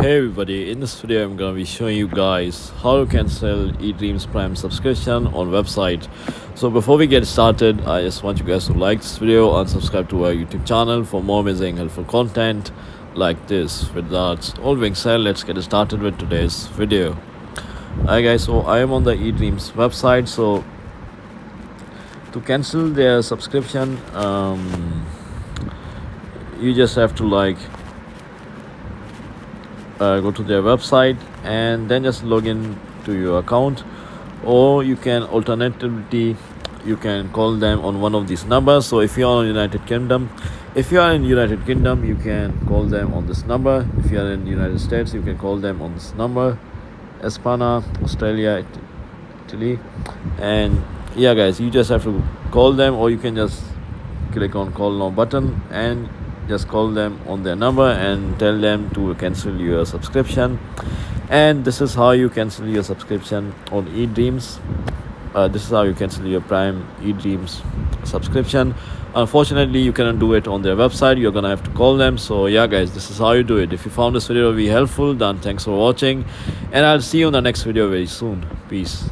Hey everybody, in this video I'm gonna be showing you guys how you can sell EDreams Prime subscription on website. So before we get started, I just want you guys to like this video and subscribe to our YouTube channel for more amazing helpful content like this. With that all being said, let's get started with today's video. Hi guys, so I am on the EDreams website. So to cancel their subscription, you just have to go to their website and then just log in to your account, or you can alternatively you can call them on one of these numbers. So if you are in United Kingdom, you can call them on this number. If you are in United States, you can call them on this number. Espana, Australia, Italy. And yeah guys, you just have to call them, or you can just click on call now button and just call them on their number and tell them to cancel your subscription. And this is how you cancel your subscription on EDreams. This is how you cancel your Prime EDreams subscription. Unfortunately, you cannot do it on their website. You're gonna have to call them. So yeah guys, this is how you do it. If you found this video very helpful, then thanks for watching, and I'll see you in the next video very soon. Peace.